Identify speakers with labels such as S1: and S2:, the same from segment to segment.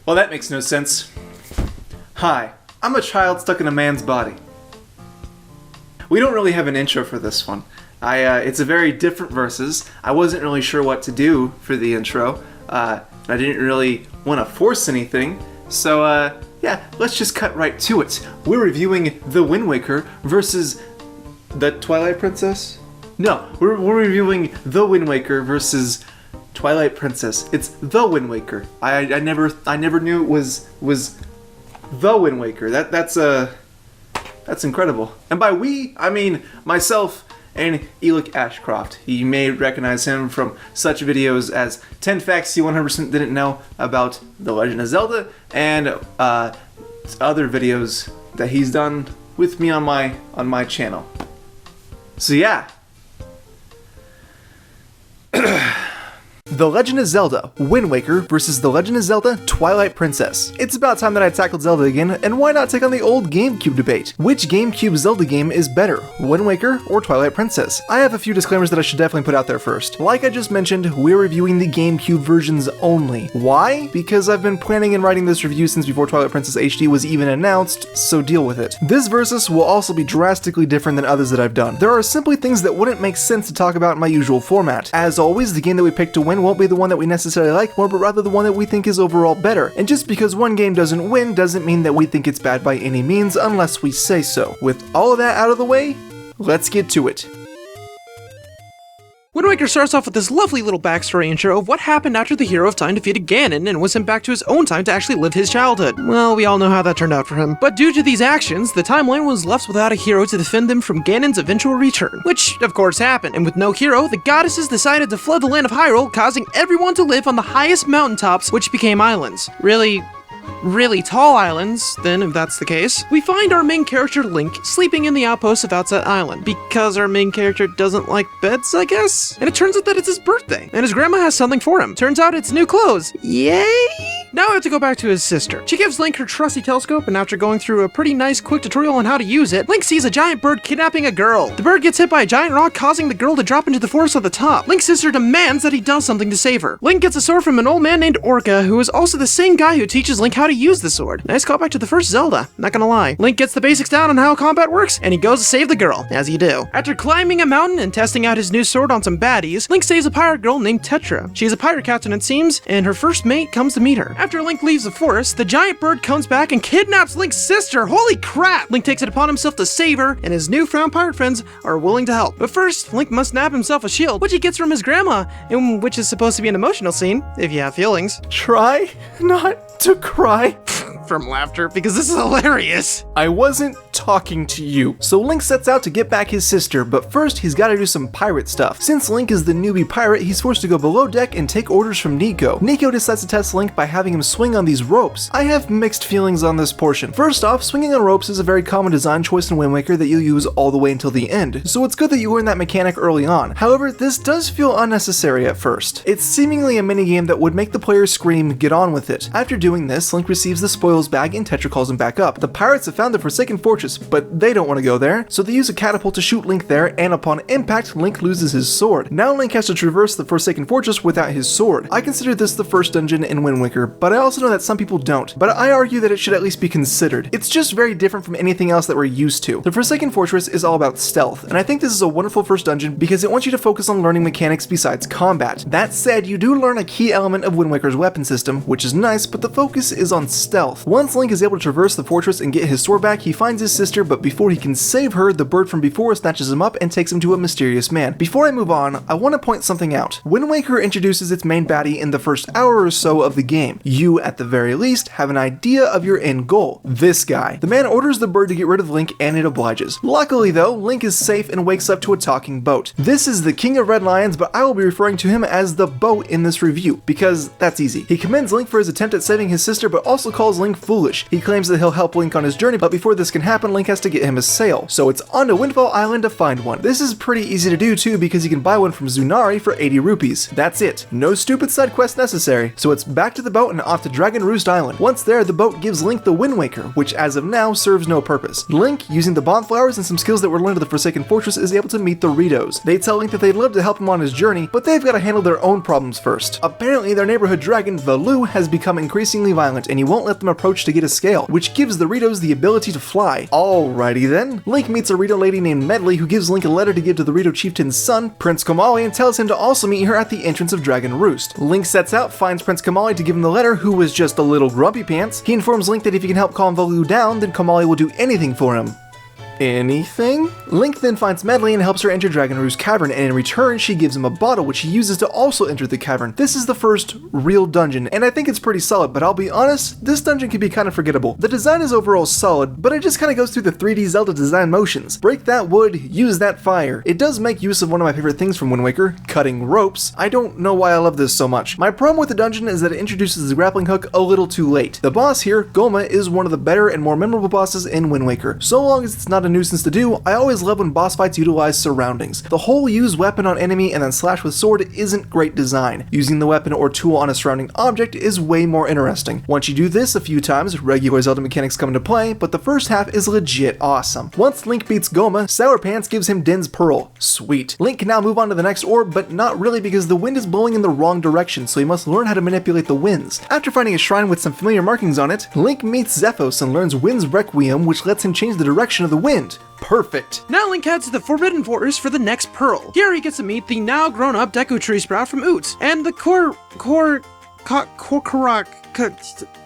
S1: Well, that makes no sense. Hi, I'm a child stuck in a man's body. We don't really have an intro for this one. It's a very different versus. I wasn't really sure what to do for the intro. I didn't really want to force anything. So, yeah, let's just cut right to it. We're reviewing The Wind Waker versus the Twilight Princess? No, we're reviewing The Wind Waker versus Twilight Princess. It's The Wind Waker. I never knew it was The Wind Waker. That's incredible. And by we, I mean myself and Elick Ashcroft. You may recognize him from such videos as 10 Facts You 100% Didn't Know about The Legend of Zelda and other videos that he's done with me on my channel. So yeah. The Legend of Zelda Wind Waker versus The Legend of Zelda Twilight Princess. It's about time that I tackled Zelda again, and why not take on the old GameCube debate? Which GameCube Zelda game is better, Wind Waker or Twilight Princess? I have a few disclaimers that I should definitely put out there first. Like I just mentioned, we're reviewing the GameCube versions only. Why? Because I've been planning and writing this review since before Twilight Princess HD was even announced, so deal with it. This versus will also be drastically different than others that I've done. There are simply things that wouldn't make sense to talk about in my usual format. As always, the game that we pick to win won't be the one that we necessarily like more, but rather the one that we think is overall better. And just because one game doesn't win doesn't mean that we think it's bad by any means unless we say so. With all of that out of the way, let's get to it.
S2: Wind Waker starts off with this lovely little backstory intro of what happened after the hero of time defeated Ganon and was sent back to his own time to actually live his childhood. Well, we all know how that turned out for him. But due to these actions, the timeline was left without a hero to defend them from Ganon's eventual return, which of course happened. And with no hero, the goddesses decided to flood the land of Hyrule, causing everyone to live on the highest mountaintops, which became islands. Really tall islands, then, if that's the case. We find our main character, Link, sleeping in the outpost of Outset Island, because our main character doesn't like beds, I guess? And it turns out that it's his birthday, and his grandma has something for him. Turns out it's new clothes. Yay! Now we have to go back to his sister. She gives Link her trusty telescope, and after going through a pretty nice quick tutorial on how to use it, Link sees a giant bird kidnapping a girl. The bird gets hit by a giant rock, causing the girl to drop into the forest at the top. Link's sister demands that he does something to save her. Link gets a sword from an old man named Orca, who is also the same guy who teaches Link how to use the sword. Nice callback to the first Zelda, not gonna lie. Link gets the basics down on how combat works, and he goes to save the girl, as you do. After climbing a mountain and testing out his new sword on some baddies, Link saves a pirate girl named Tetra. She's a pirate captain, it seems, and her first mate comes to meet her. After Link leaves the forest, the giant bird comes back and kidnaps Link's sister. Holy crap! Link takes it upon himself to save her, and his newfound pirate friends are willing to help. But first, Link must nab himself a shield, which he gets from his grandma, and which is supposed to be an emotional scene, if you have feelings.
S1: Try not to cry.
S2: From laughter, because this is hilarious.
S1: I wasn't talking to you. So Link sets out to get back his sister, but first he's got to do some pirate stuff. Since Link is the newbie pirate, he's forced to go below deck and take orders from Nico. Nico decides to test Link by having him swing on these ropes. I have mixed feelings on this portion. First off, swinging on ropes is a very common design choice in Wind Waker that you'll use all the way until the end, so it's good that you learn that mechanic early on. However, this does feel unnecessary at first. It's seemingly a minigame that would make the player scream, "Get on with it." After doing this, Link receives the spoils bag and Tetra calls him back up. The pirates have found the Forsaken Fortress, but they don't want to go there, so they use a catapult to shoot Link there, and upon impact, Link loses his sword. Now Link has to traverse the Forsaken Fortress without his sword. I consider this the first dungeon in Wind Waker, but I also know that some people don't. But I argue that it should at least be considered. It's just very different from anything else that we're used to. The Forsaken Fortress is all about stealth, and I think this is a wonderful first dungeon because it wants you to focus on learning mechanics besides combat. That said, you do learn a key element of Wind Waker's weapon system, which is nice, but the focus is on stealth. Once Link is able to traverse the fortress and get his sword back, he finds his sister, but before he can save her, the bird from before snatches him up and takes him to a mysterious man. Before I move on, I want to point something out. Wind Waker introduces its main baddie in the first hour or so of the game. You, at the very least, have an idea of your end goal. This guy. The man orders the bird to get rid of Link, and it obliges. Luckily though, Link is safe and wakes up to a talking boat. This is the King of Red Lions, but I will be referring to him as the boat in this review, because that's easy. He commends Link for his attempt at saving his sister, but also calls Link foolish. He claims that he'll help Link on his journey, but before this can happen, Link has to get him a sail, so it's on to Windfall Island to find one. This is pretty easy to do too because you can buy one from Zunari for 80 rupees. That's it. No stupid side quests necessary. So it's back to the boat and off to Dragon Roost Island. Once there, the boat gives Link the Wind Waker, which as of now serves no purpose. Link, using the bomb flowers and some skills that were learned at the Forsaken Fortress, is able to meet the Ritos. They tell Link that they'd love to help him on his journey, but they've got to handle their own problems first. Apparently, their neighborhood dragon, the Lu, has become increasingly violent and he won't let them approach to get a scale, which gives the Ritos the ability to fly. Alrighty then. Link meets a Rito lady named Medley who gives Link a letter to give to the Rito chieftain's son, Prince Komali, and tells him to also meet her at the entrance of Dragon Roost. Link sets out, finds Prince Komali to give him the letter, who was just a little grumpy pants. He informs Link that if he can help calm the Lu down, then Komali will do anything for him. Anything? Link then finds Medley and helps her enter Dragon Roost Cavern, and in return she gives him a bottle which he uses to also enter the cavern. This is the first real dungeon, and I think it's pretty solid, but I'll be honest, this dungeon can be kind of forgettable. The design is overall solid, but it just kind of goes through the 3D Zelda design motions. Break that wood, use that fire. It does make use of one of my favorite things from Wind Waker, cutting ropes. I don't know why I love this so much. My problem with the dungeon is that it introduces the grappling hook a little too late. The boss here, Goma, is one of the better and more memorable bosses in Wind Waker. So long as it's not a nuisance to do, I always love when boss fights utilize surroundings. The whole use weapon on enemy and then slash with sword isn't great design. Using the weapon or tool on a surrounding object is way more interesting. Once you do this a few times, regular Zelda mechanics come into play, but the first half is legit awesome. Once Link beats Goma, Sour Pants gives him Din's Pearl. Sweet. Link can now move on to the next orb, but not really because the wind is blowing in the wrong direction, so he must learn how to manipulate the winds. After finding a shrine with some familiar markings on it, Link meets Zephos and learns Wind's Requiem, which lets him change the direction of the wind. Perfect.
S2: Now Link heads to the Forbidden Forest for the next pearl. Here he gets to meet the now grown-up Deku Tree Sprout from Oots, and the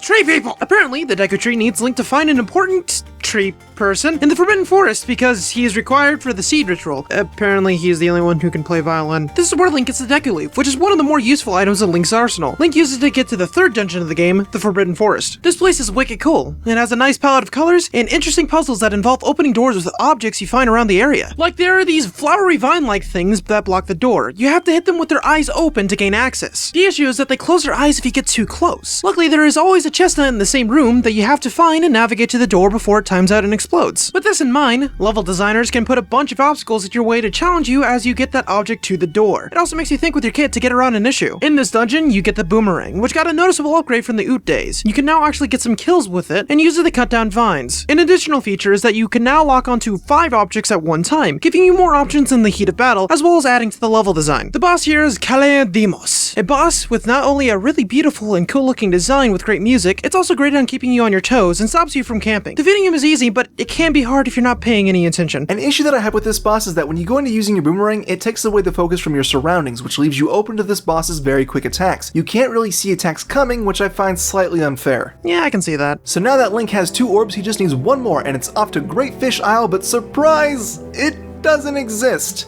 S2: tree people! Apparently, the Deku Tree needs Link to find an important tree person in the Forbidden Forest because he is required for the seed ritual. Apparently, he is the only one who can play violin. This is where Link gets the Deku Leaf, which is one of the more useful items in Link's arsenal. Link uses it to get to the third dungeon of the game, the Forbidden Forest. This place is wicked cool. It has a nice palette of colors and interesting puzzles that involve opening doors with objects you find around the area. Like there are these flowery vine-like things that block the door. You have to hit them with their eyes open to gain access. The issue is that they close their eyes if you get too close. Luckily, there is always a chestnut in the same room that you have to find and navigate to the door before it times out and explodes. With this in mind, level designers can put a bunch of obstacles at your way to challenge you as you get that object to the door. It also makes you think with your kit to get around an issue. In this dungeon, you get the boomerang, which got a noticeable upgrade from the Oot days. You can now actually get some kills with it and use it to cut down vines. An additional feature is that you can now lock onto 5 objects at one time, giving you more options in the heat of battle, as well as adding to the level design. The boss here is Kalea Demos, a boss with not only a really beautiful and cool looking design with great music, it's also great on keeping you on your toes and stops you from camping. Defeating him is easy, but it can be hard if you're not paying any attention.
S1: An issue that I have with this boss is that when you go into using your boomerang, it takes away the focus from your surroundings, which leaves you open to this boss's very quick attacks. You can't really see attacks coming, which I find slightly unfair.
S2: Yeah, I can see that.
S1: So now that Link has 2 orbs, he just needs 1 more, and it's off to Great Fish Isle, but surprise! It doesn't exist.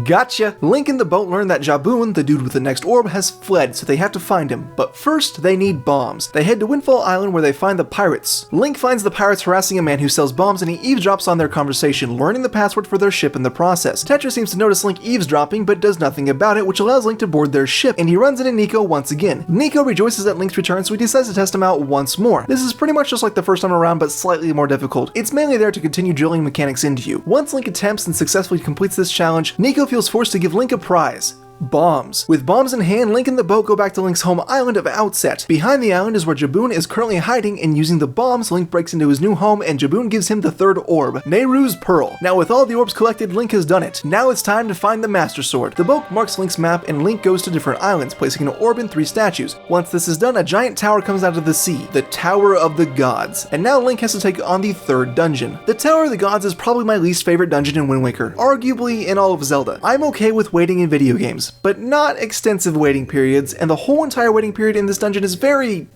S1: Gotcha! Link and the boat learn that Jaboon, the dude with the next orb, has fled, so they have to find him. But first, they need bombs. They head to Windfall Island where they find the pirates. Link finds the pirates harassing a man who sells bombs and he eavesdrops on their conversation, learning the password for their ship in the process. Tetra seems to notice Link eavesdropping but does nothing about it, which allows Link to board their ship, and he runs into Nico once again. Nico rejoices at Link's return, so he decides to test him out once more. This is pretty much just like the first time around, but slightly more difficult. It's mainly there to continue drilling mechanics into you. Once Link attempts and successfully completes this challenge, Nico feels forced to give Link a prize. Bombs. With bombs in hand, Link and the boat go back to Link's home island of Outset. Behind the island is where Jaboon is currently hiding, and using the bombs, Link breaks into his new home and Jaboon gives him the 3rd orb, Nehru's Pearl. Now with all the orbs collected, Link has done it. Now it's time to find the Master Sword. The boat marks Link's map and Link goes to different islands, placing an orb in 3 statues. Once this is done, a giant tower comes out of the sea, the Tower of the Gods. And now Link has to take on the 3rd dungeon. The Tower of the Gods is probably my least favorite dungeon in Wind Waker, arguably in all of Zelda. I'm okay with waiting in video games, but not extensive waiting periods, and the whole entire waiting period in this dungeon is very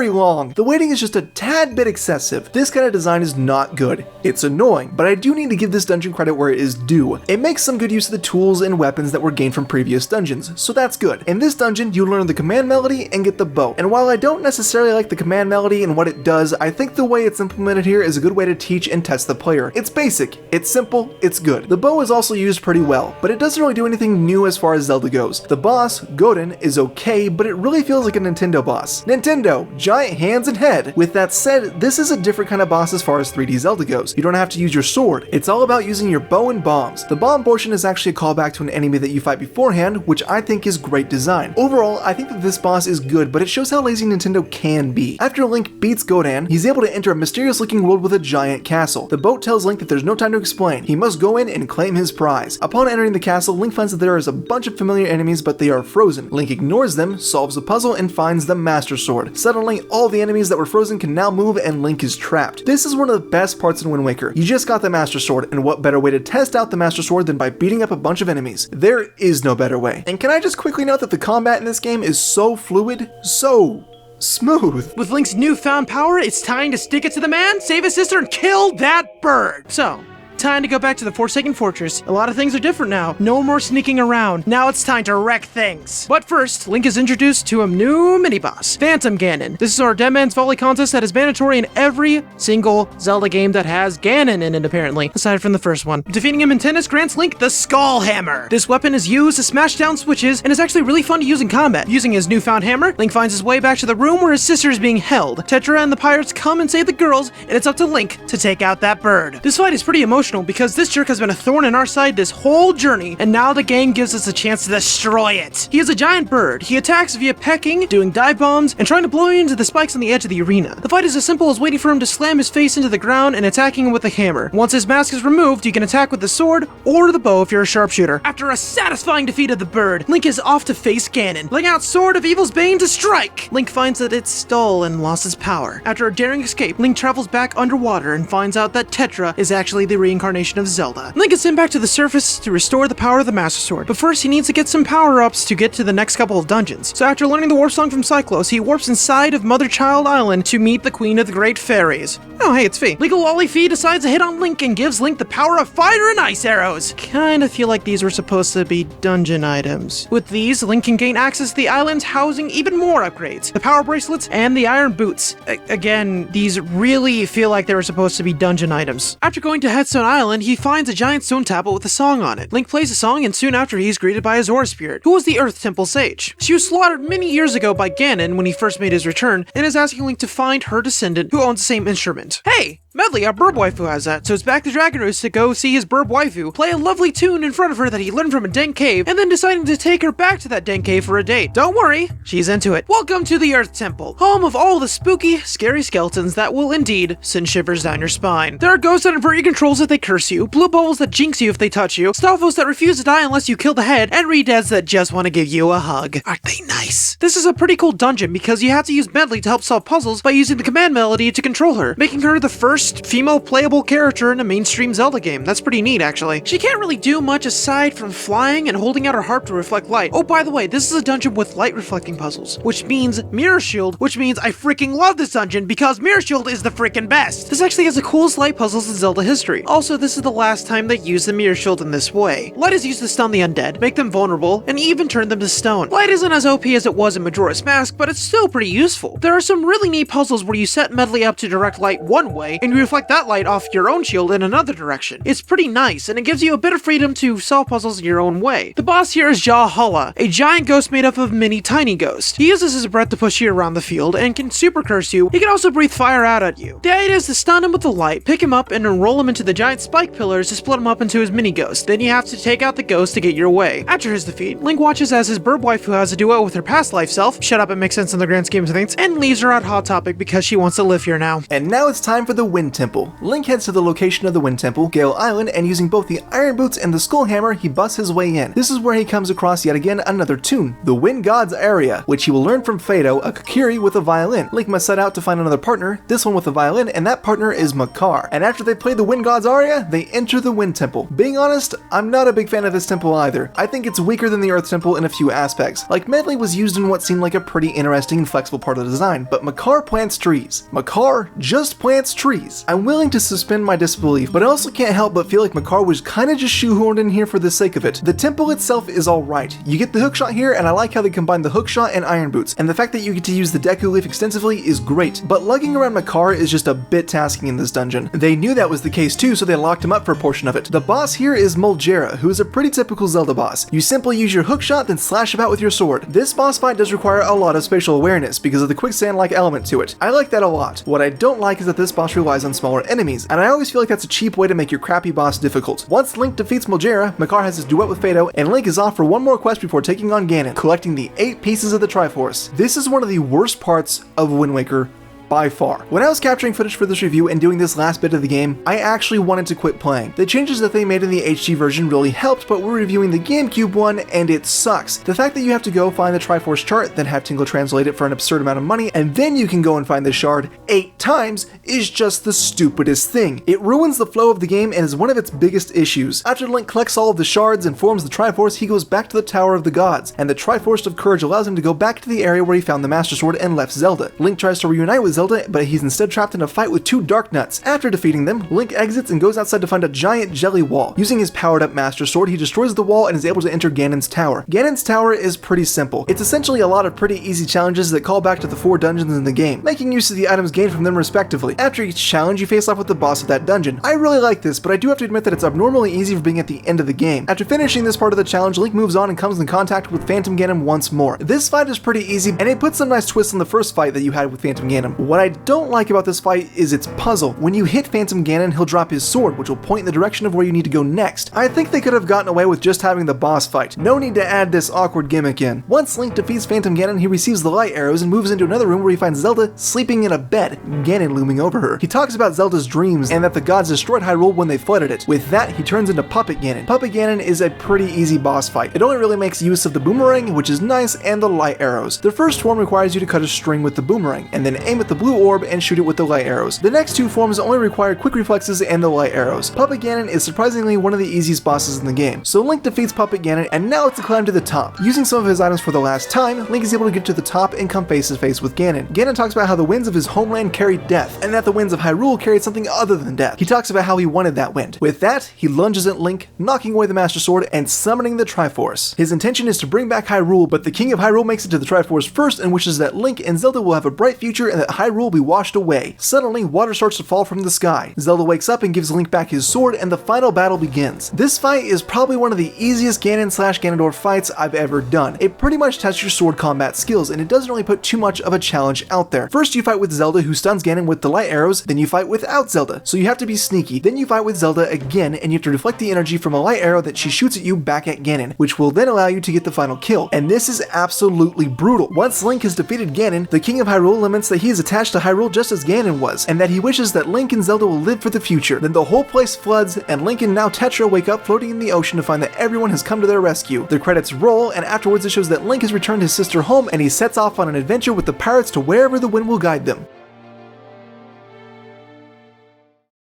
S1: long. The waiting is just a tad bit excessive. This kind of design is not good. It's annoying, but I do need to give this dungeon credit where it is due. It makes some good use of the tools and weapons that were gained from previous dungeons, so that's good. In this dungeon, you learn the command melody and get the bow. And while I don't necessarily like the command melody and what it does, I think the way it's implemented here is a good way to teach and test the player. It's basic, it's simple, it's good. The bow is also used pretty well, but it doesn't really do anything new as far as Zelda goes. The boss, Godin, is okay, but it really feels like a Nintendo boss. Nintendo, giant hands and head. With that said, this is a different kind of boss as far as 3D Zelda goes. You don't have to use your sword. It's all about using your bow and bombs. The bomb portion is actually a callback to an enemy that you fight beforehand, which I think is great design. Overall, I think that this boss is good, but it shows how lazy Nintendo can be. After Link beats Ganon, he's able to enter a mysterious looking world with a giant castle. The boat tells Link that there's no time to explain. He must go in and claim his prize. Upon entering the castle, Link finds that there is a bunch of familiar enemies, but they are frozen. Link ignores them, solves the puzzle, and finds the Master Sword. Suddenly, all the enemies that were frozen can now move and Link is trapped. This is one of the best parts in Wind Waker. You just got the Master Sword, and what better way to test out the Master Sword than by beating up a bunch of enemies? There is no better way. And can I just quickly note that the combat in this game is so fluid, so smooth.
S2: With Link's newfound power, it's time to stick it to the man, save his sister, and kill that bird. So, time to go back to the Forsaken Fortress. A lot of things are different now. No more sneaking around. Now it's time to wreck things. But first, Link is introduced to a new mini-boss, Phantom Ganon. This is our Dead Man's Volley contest that is mandatory in every single Zelda game that has Ganon in it, apparently, aside from the first one. Defeating him in tennis grants Link the Skull Hammer. This weapon is used to smash down switches and is actually really fun to use in combat. Using his newfound hammer, Link finds his way back to the room where his sister is being held. Tetra and the pirates come and save the girls, and it's up to Link to take out that bird. This fight is pretty emotional because this jerk has been a thorn in our side this whole journey, and now the game gives us a chance to destroy it. He is a giant bird. He attacks via pecking, doing dive bombs, and trying to blow you into the spikes on the edge of the arena. The fight is as simple as waiting for him to slam his face into the ground and attacking him with a hammer. Once his mask is removed, you can attack with the sword or the bow if you're a sharpshooter. After a satisfying defeat of the bird, Link is off to face Ganon, laying out Sword of Evil's Bane to strike. Link finds that it's dull and lost its power. After a daring escape, Link travels back underwater and finds out that Tetra is actually the reincarnation of Zelda. Link is sent back to the surface to restore the power of the Master Sword, but first he needs to get some power-ups to get to the next couple of dungeons. So after learning the warp song from Cyclos, he warps inside of Mother Child Island to meet the Queen of the Great Fairies. Oh hey, it's Fee. Legal Lolly Fee decides to hit on Link and gives Link the power of fire and ice arrows. Kinda feel like these were supposed to be dungeon items. With these, Link can gain access to the island's housing even more upgrades, the power bracelets and the iron boots. Again, these really feel like they were supposed to be dungeon items. After going to Headstone Island, he finds a giant stone tablet with a song on it. Link plays the song, and soon after he's greeted by Azora Spirit, who was the Earth Temple Sage. She was slaughtered many years ago by Ganon when he first made his return, and is asking Link to find her descendant who owns the same instrument. Hey! Medley, our burb waifu, has that, so it's back to Dragon Roost to go see his burb waifu, play a lovely tune in front of her that he learned from a dank cave, and then deciding to take her back to that dank cave for a date. Don't worry, she's into it. Welcome to the Earth Temple, home of all the spooky, scary skeletons that will indeed send shivers down your spine. There are ghosts that invert your controls if they curse you, blue bubbles that jinx you if they touch you, Stalfos that refuse to die unless you kill the head, and Redads that just want to give you a hug. Aren't they nice? This is a pretty cool dungeon because you have to use Medley to help solve puzzles by using the command melody to control her, making her the first female playable character in a mainstream Zelda game. That's pretty neat, actually. She can't really do much aside from flying and holding out her harp to reflect light. Oh, by the way, this is a dungeon with light reflecting puzzles, which means Mirror Shield, which means I freaking love this dungeon because Mirror Shield is the freaking best. This actually has the coolest light puzzles in Zelda history. Also, this is the last time they use the Mirror Shield in this way. Light is used to stun the undead, make them vulnerable, and even turn them to stone. Light isn't as OP as it was in Majora's Mask, but it's still pretty useful. There are some really neat puzzles where you set Medley up to direct light one way, and you reflect that light off your own shield in another direction. It's pretty nice, and it gives you a bit of freedom to solve puzzles in your own way. The boss here is Jahala, a giant ghost made up of many tiny ghosts. He uses his breath to push you around the field, and can super curse you. He can also breathe fire out at you. The idea is to stun him with the light, pick him up, and enroll him into the giant spike pillars to split him up into his mini ghost. Then you have to take out the ghost to get your way. After his defeat, Link watches as his burb wife, who has a duo with her past life self, shut up, it makes sense in the grand scheme of things, and leaves her at Hot Topic because she wants to live here now.
S1: And now it's time for the Wind Temple. Link heads to the location of the Wind Temple, Gale Island, and using both the Iron Boots and the Skull Hammer, he busts his way in. This is where he comes across yet again another tune, the Wind God's Area, which he will learn from Fado, a Kokiri with a violin. Link must set out to find another partner, this one with a violin, and that partner is Makar. And after they play the Wind God's Aria, they enter the Wind Temple. Being honest, I'm not a big fan of this temple either. I think it's weaker than the Earth Temple in a few aspects. Like, Medley was used in what seemed like a pretty interesting and flexible part of the design, but Makar plants trees. Makar just plants trees. trees. I'm willing to suspend my disbelief, but I also can't help but feel like Makar was kinda just shoehorned in here for the sake of it. The temple itself is alright. You get the hookshot here, and I like how they combine the hookshot and iron boots, and the fact that you get to use the Deku Leaf extensively is great, but lugging around Makar is just a bit tasking in this dungeon. They knew that was the case too, so they locked him up for a portion of it. The boss here is Molgera, who is a pretty typical Zelda boss. You simply use your hookshot, then slash about with your sword. This boss fight does require a lot of spatial awareness because of the quicksand-like element to it. I like that a lot. What I don't like is that this boss relies on smaller enemies, and I always feel like that's a cheap way to make your crappy boss difficult. Once Link defeats Molgera, Makar has his duet with Fado, and Link is off for one more quest before taking on Ganon, collecting the 8 pieces of the Triforce. This is one of the worst parts of Wind Waker by far. When I was capturing footage for this review and doing this last bit of the game, I actually wanted to quit playing. The changes that they made in the HD version really helped, but we're reviewing the GameCube one and it sucks. The fact that you have to go find the Triforce chart, then have Tingle translate it for an absurd amount of money, and then you can go and find the shard 8 times is just the stupidest thing. It ruins the flow of the game and is one of its biggest issues. After Link collects all of the shards and forms the Triforce, he goes back to the Tower of the Gods, and the Triforce of Courage allows him to go back to the area where he found the Master Sword and left Zelda. Link tries to reunite with Zelda, but he's instead trapped in a fight with 2 Dark Nuts. After defeating them, Link exits and goes outside to find a giant jelly wall. Using his powered up Master Sword, he destroys the wall and is able to enter Ganon's Tower. Ganon's Tower is pretty simple. It's essentially a lot of pretty easy challenges that call back to the 4 dungeons in the game, making use of the items gained from them respectively. After each challenge, you face off with the boss of that dungeon. I really like this, but I do have to admit that it's abnormally easy for being at the end of the game. After finishing this part of the challenge, Link moves on and comes in contact with Phantom Ganon once more. This fight is pretty easy, and it puts some nice twists on the first fight that you had with Phantom Ganon. What I don't like about this fight is its puzzle. When you hit Phantom Ganon, he'll drop his sword, which will point in the direction of where you need to go next. I think they could have gotten away with just having the boss fight. No need to add this awkward gimmick in. Once Link defeats Phantom Ganon, he receives the light arrows and moves into another room where he finds Zelda sleeping in a bed, Ganon looming over her. He talks about Zelda's dreams and that the gods destroyed Hyrule when they flooded it. With that, he turns into Puppet Ganon. Puppet Ganon is a pretty easy boss fight. It only really makes use of the boomerang, which is nice, and the light arrows. The first form requires you to cut a string with the boomerang, and then aim at the blue orb and shoot it with the light arrows. The next 2 forms only require quick reflexes and the light arrows. Puppet Ganon is surprisingly one of the easiest bosses in the game. So Link defeats Puppet Ganon, and now it's a climb to the top. Using some of his items for the last time, Link is able to get to the top and come face to face with Ganon. Ganon talks about how the winds of his homeland carried death, and that the winds of Hyrule carried something other than death. He talks about how he wanted that wind. With that, he lunges at Link, knocking away the Master Sword and summoning the Triforce. His intention is to bring back Hyrule, but the King of Hyrule makes it to the Triforce first and wishes that Link and Zelda will have a bright future and that Hyrule will be washed away. Suddenly, water starts to fall from the sky. Zelda wakes up and gives Link back his sword, and the final battle begins. This fight is probably one of the easiest Ganon/Ganondorf fights I've ever done. It pretty much tests your sword combat skills, and it doesn't really put too much of a challenge out there. First you fight with Zelda, who stuns Ganon with the light arrows, then you fight without Zelda, so you have to be sneaky. Then you fight with Zelda again, and you have to deflect the energy from a light arrow that she shoots at you back at Ganon, which will then allow you to get the final kill. And this is absolutely brutal. Once Link has defeated Ganon, the King of Hyrule laments that he is attached to Hyrule just as Ganon was, and that he wishes that Link and Zelda will live for the future. Then the whole place floods, and Link and now Tetra wake up floating in the ocean to find that everyone has come to their rescue. The credits roll, and afterwards it shows that Link has returned his sister home, and he sets off on an adventure with the pirates to wherever the wind will guide them.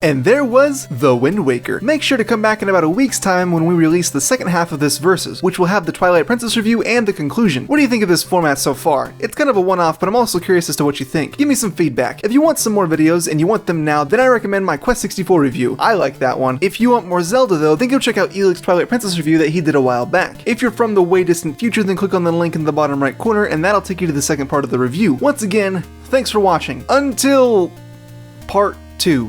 S1: And there was The Wind Waker. Make sure to come back in about a week's time when we release the second half of this Versus, which will have the Twilight Princess review and the conclusion. What do you think of this format so far? It's kind of a one-off, but I'm also curious as to what you think. Give me some feedback. If you want some more videos and you want them now, then I recommend my Quest 64 review. I like that one. If you want more Zelda though, then go check out Elick's Twilight Princess review that he did a while back. If you're from the way distant future, then click on the link in the bottom right corner and that'll take you to the second part of the review. Once again, thanks for watching. Until part 2.